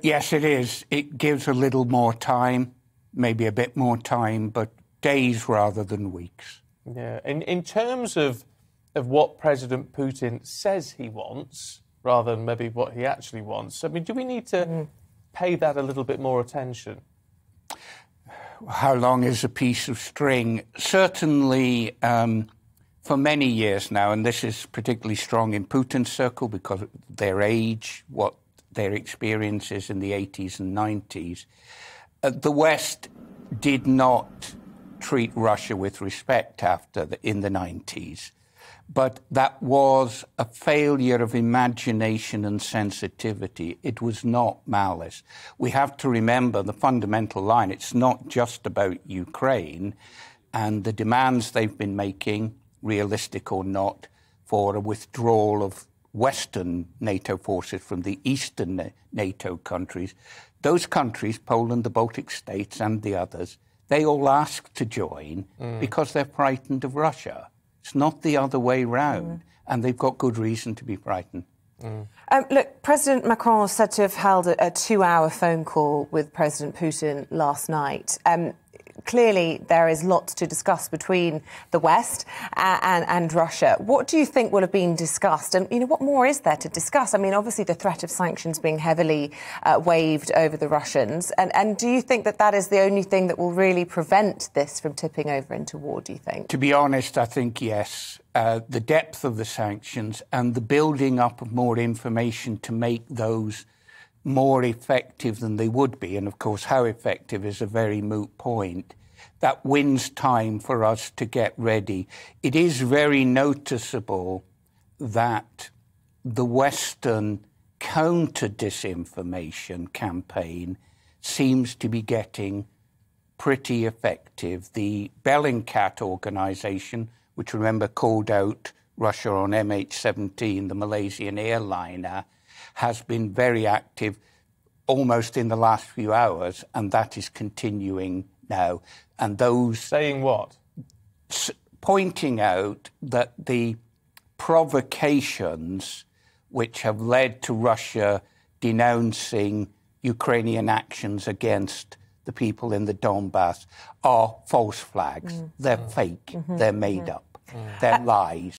Yes, it is. It gives a little more time, maybe a bit more time, but days rather than weeks. Yeah. In terms of what President Putin says he wants, rather than maybe what he actually wants, I mean, do we need to pay that a little bit more attention? How long is a piece of string? Certainly, for many years now, and this is particularly strong in Putin's circle because of their age, what their experiences in the 80s and 90s, the West did not treat Russia with respect in the 90s. But that was a failure of imagination and sensitivity. It was not malice. We have to remember the fundamental line. It's not just about Ukraine and the demands they've been making, realistic or not, for a withdrawal of Western NATO forces from the Eastern NATO countries. Those countries, Poland, the Baltic states and the others, they all asked to join because they're frightened of Russia. It's not the other way round, and they've got good reason to be frightened. Look, President Macron is said to have held a 2-hour phone call with President Putin last night. Clearly, there is lots to discuss between the West and Russia. What do you think will have been discussed? And, what more is there to discuss? I mean, obviously, the threat of sanctions being heavily waved over the Russians. And do you think that is the only thing that will really prevent this from tipping over into war, do you think? To be honest, I think yes. The depth of the sanctions and the building up of more information to make those more effective than they would be, and of course how effective is a very moot point, that wins time for us to get ready. It is very noticeable that the Western counter-disinformation campaign seems to be getting pretty effective. The Bellingcat organisation, which remember called out Russia on MH17, the Malaysian airliner, has been very active almost in the last few hours, and that is continuing now. And those... Saying what? Pointing out that the provocations which have led to Russia denouncing Ukrainian actions against the people in the Donbass are false flags. They're fake. They're made up. They're lies.